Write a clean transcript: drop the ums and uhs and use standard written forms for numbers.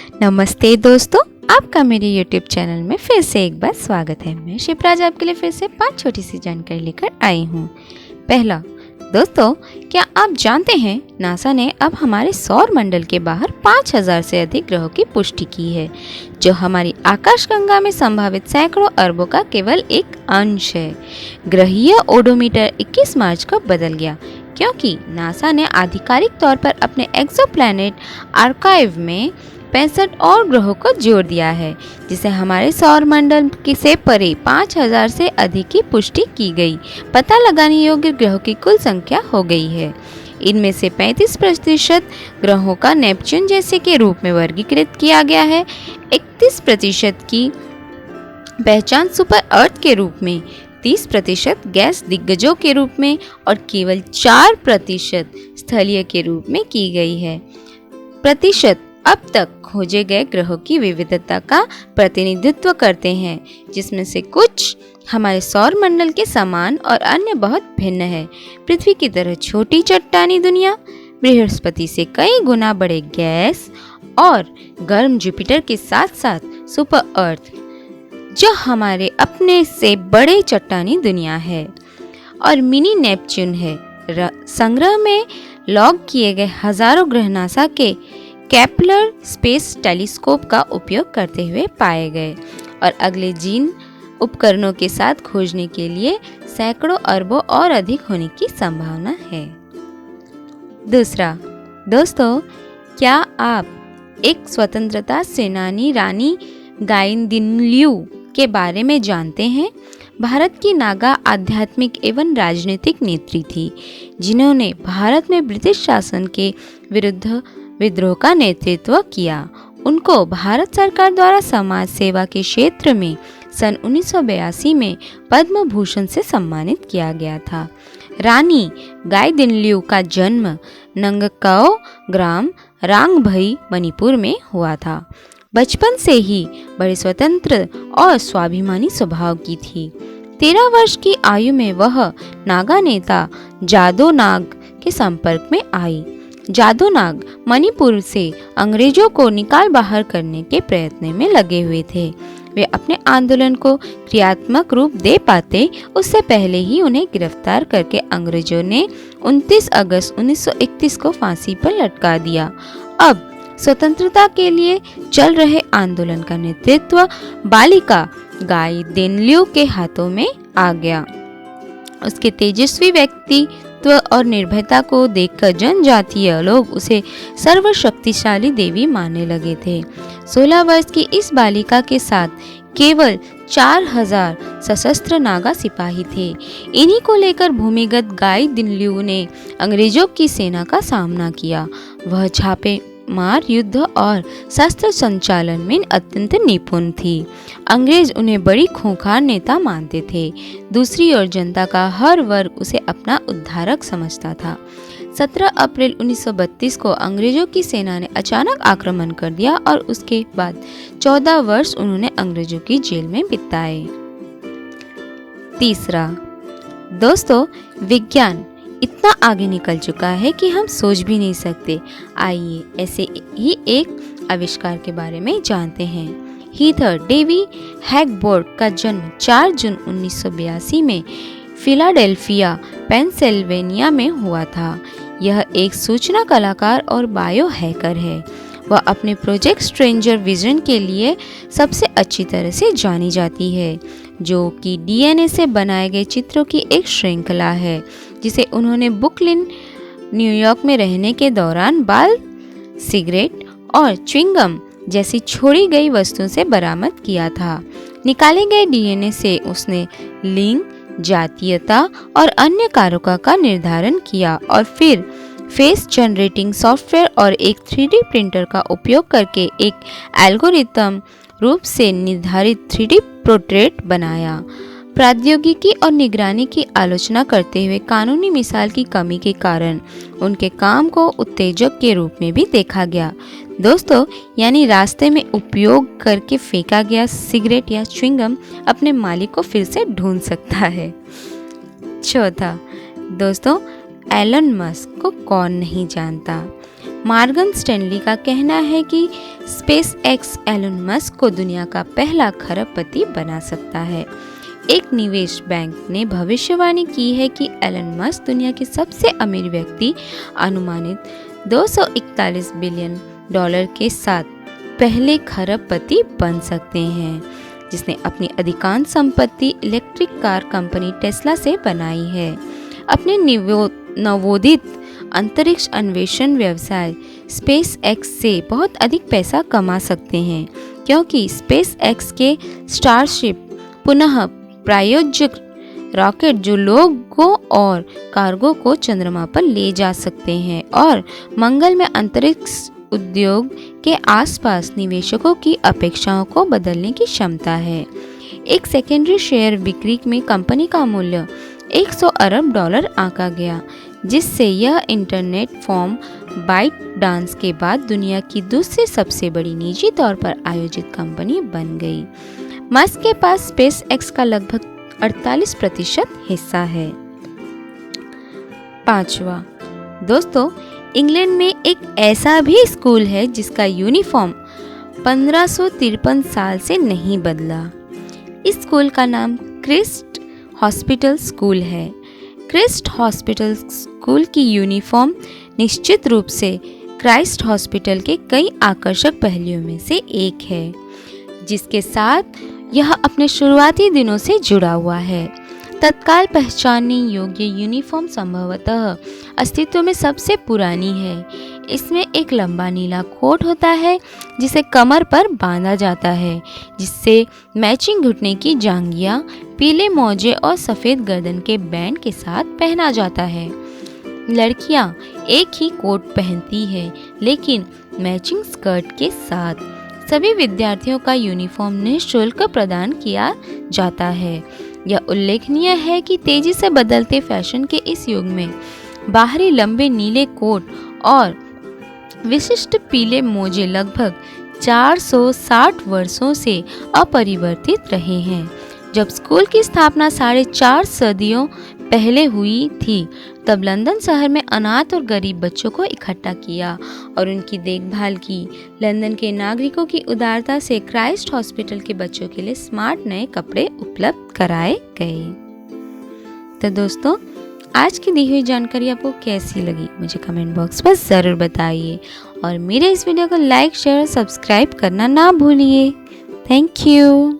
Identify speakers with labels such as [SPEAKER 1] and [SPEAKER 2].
[SPEAKER 1] नमस्ते दोस्तों, आपका मेरे YouTube चैनल में फिर से एक बार स्वागत है। मैं शिप्राज आपके लिए फिर से 5 छोटी सी जानकारी लेकर आई हूँ। पहला, दोस्तों क्या आप जानते हैं नासा ने अब हमारे सौर मंडल के बाहर 5000 से अधिक ग्रहों की पुष्टि की है, जो हमारी आकाशगंगा में संभावित सैकड़ों अरबों का केवल एक अंश है। ग्रहीय ओडोमीटर 21 मार्च को बदल गया क्योंकि नासा ने आधिकारिक तौर पर अपने एक्सोप्लैनेट आर्काइव में 65 और ग्रहों को जोड़ दिया है, जिसे हमारे सौर मंडल से परे 5000 से अधिक की पुष्टि की गई पता लगाने योग्य ग्रहों की कुल संख्या हो गई है। इनमें से 35% ग्रहों का नेपच्यून जैसे के रूप में वर्गीकृत किया गया है, 31% की पहचान सुपर अर्थ के रूप में, 30% गैस दिग्गजों के रूप में और केवल 4% स्थलीय के रूप में की गई है। प्रतिशत अब तक खोजे गए ग्रहों की विविधता का प्रतिनिधित्व करते हैं, जिसमें से कुछ हमारे सौर मंडल के समान और अन्य बहुत भिन्न है। पृथ्वी की तरह छोटी चट्टानी दुनिया, बृहस्पति से कई गुना बड़े गैस और गर्म जुपिटर के साथ साथ सुपर अर्थ, जो हमारे अपने से बड़े चट्टानी दुनिया है, और मिनी नेपच्यून है। संग्रह में लॉग किए गए हजारों ग्रह नासा के केपलर स्पेस टेलीस्कोप का उपयोग करते हुए पाए गए और अगले जीन उपकरणों के साथ खोजने के लिए सैकड़ों अरबों और अधिक होने की संभावना है। दूसरा, दोस्तों क्या आप एक स्वतंत्रता सेनानी रानी गाइदिनल्यू के बारे में जानते हैं? भारत की नागा आध्यात्मिक एवं राजनीतिक नेत्री थी, जिन्होंने भारत में ब्रिटिश शासन के विरुद्ध विद्रोह का नेतृत्व किया। उनको भारत सरकार द्वारा समाज सेवा के क्षेत्र में सन 1982 में पद्म भूषण से सम्मानित किया गया था। रानी गाइदिनल्यू का जन्म नंगकाओ ग्राम रांगभई मणिपुर में हुआ था। बचपन से ही बड़े स्वतंत्र और स्वाभिमानी स्वभाव की थी। 13 वर्ष की आयु में वह नागा नेता जादो नाग के संपर्क में आई। जादो नाग मणिपुर से अंग्रेजों को निकाल बाहर करने के प्रयत्न में लगे हुए थे। वे अपने आंदोलन को क्रियात्मक रूप दे पाते उससे पहले ही उन्हें गिरफ्तार करके अंग्रेजों ने 29 अगस्त 1931 को फांसी पर लटका दिया। अब स्वतंत्रता के लिए चल रहे आंदोलन का नेतृत्व बालिका गाइदिनल्यू के हाथों में आ गया। उसके तेजस्वी व्यक्तित्व और निर्भयता को देखकर जनजातीय लोग उसे सर्वशक्तिशाली देवी मानने लगे थे। 16 वर्ष की इस बालिका के साथ केवल 4000 सशस्त्र नागा सिपाही थे। इन्हीं को लेकर भूमिगत गाइदिनल्यू ने अंग्रेजों की सेना का सामना किया। वह छापे मार युद्ध और शस्त्र संचालन में अत्यंत निपुण थी। अंग्रेज उन्हें बड़ी खूंखार नेता मानते थे। दूसरी ओर जनता का हर वर्ग उसे अपना उद्धारक समझता था। 17 अप्रैल 1932 को अंग्रेजों की सेना ने अचानक आक्रमण कर दिया और उसके बाद 14 वर्ष उन्होंने अंग्रेजों की जेल में बिताए। तीसरा, दोस्तों विज्ञान इतना आगे निकल चुका है कि हम सोच भी नहीं सकते। आइए ऐसे ही एक आविष्कार के बारे में जानते हैं। हीथर डेवी हैगबोर्ड का जन्म 4 जून 1982 में फिलाडेल्फिया, पेंसिल्वेनिया में हुआ था। यह एक सूचना कलाकार और बायो हैकर है। वह अपने प्रोजेक्ट स्ट्रेंजर विजन के लिए सबसे अच्छी तरह से जानी जाती है, जो कि डीएनए से बनाए गए चित्रों की एक श्रृंखला है, जिसे उन्होंने ब्रुकलिन, न्यूयॉर्क में रहने के दौरान बाल, सिगरेट और च्युइंगम जैसी छोड़ी गई वस्तुओं से बरामद किया था। निकाले गए डीएनए से उसने लिंग, जातीयता और अन्य कारकों का निर्धारण किया और फिर फेस जनरेटिंग सॉफ्टवेयर और एक 3D प्रिंटर का उपयोग करके एक एल्गोरिथम रूप से निर्धारित 3D पोर्ट्रेट बनाया। प्रौद्योगिकी और निगरानी की आलोचना करते हुए कानूनी मिसाल की कमी के कारण उनके काम को उत्तेजक के रूप में भी देखा गया। दोस्तों, यानी रास्ते में उपयोग करके फेंका गया सिगरेट या च्युइंगम अपने मालिक को फिर से ढूंढ सकता है। चौथा, दोस्तों एलन मस्क को कौन नहीं जानता। मॉर्गन स्टैनली का कहना है कि स्पेस एक्स एलन मस्क को दुनिया का पहला खरबपति बना सकता है। एक निवेश बैंक ने भविष्यवाणी की है कि एलन मस्क दुनिया के सबसे अमीर व्यक्ति अनुमानित 241 बिलियन डॉलर के साथ पहले खरबपति बन सकते हैं, जिसने अपनी अधिकांश संपत्ति इलेक्ट्रिक कार कंपनी टेस्ला से बनाई है। अपने नवोदित अंतरिक्ष अन्वेषण व्यवसाय स्पेस एक्स से बहुत अधिक पैसा कमा सकते हैं, क्योंकि स्पेस एक्स के स्टारशिप पुनः प्रायोजित रॉकेट जो लोगों और कार्गो को चंद्रमा पर ले जा सकते हैं और मंगल में अंतरिक्ष उद्योग के आसपास निवेशकों की अपेक्षाओं को बदलने की क्षमता है। एक सेकेंडरी शेयर बिक्री में कंपनी का मूल्य 100 अरब डॉलर आंका गया, जिससे यह इंटरनेट फॉर्म बाइट डांस के बाद दुनिया की दूसरी सबसे बड़ी निजी तौर पर आयोजित कंपनी बन गई। मस्क के पास स्पेस एक्स का लगभग 48% हिस्सा है। 5वां, दोस्तों, इंग्लैंड में एक ऐसा भी स्कूल है जिसका यूनिफॉर्म 1553 साल से नहीं बदला। इस स्कूल का नाम क्रिस्ट हॉस्पिटल स्कूल है। क्रिस्ट हॉस्पिटल स्कूल की यूनिफॉर्म निश्चित रूप से क्राइस्ट हॉस्पिटल के कई आकर्षक पहलुओं में से एक है, जिसके साथ यह अपने शुरुआती दिनों से जुड़ा हुआ है। तत्काल पहचानने योग्य यूनिफॉर्म संभवतः अस्तित्व में सबसे पुरानी है। इसमें एक लंबा नीला कोट होता है जिसे कमर पर बांधा जाता है, जिससे मैचिंग घुटने की जांघिया, पीले मोजे और सफ़ेद गर्दन के बैंड के साथ पहना जाता है। लड़कियां एक ही कोट पहनती है, लेकिन मैचिंग स्कर्ट के साथ। सभी विद्यार्थियों का यूनिफॉर्म निःशुल्क प्रदान किया जाता है। यह उल्लेखनीय है कि तेजी से बदलते फैशन के इस युग में बाहरी लंबे नीले कोट और विशिष्ट पीले मोजे लगभग 460 वर्षों से अपरिवर्तित रहे हैं। जब स्कूल की स्थापना 4.5 सदियों पहले हुई थी, तब लंदन शहर में अनाथ और गरीब बच्चों को इकट्ठा किया और उनकी देखभाल की। लंदन के नागरिकों की उदारता से क्राइस्ट हॉस्पिटल के बच्चों के लिए स्मार्ट नए कपड़े उपलब्ध कराए गए। तो दोस्तों, आज की दी हुई जानकारी आपको कैसी लगी मुझे कमेंट बॉक्स पर ज़रूर बताइए और मेरे इस वीडियो को लाइक, शेयर और सब्सक्राइब करना ना भूलिए। Thank you.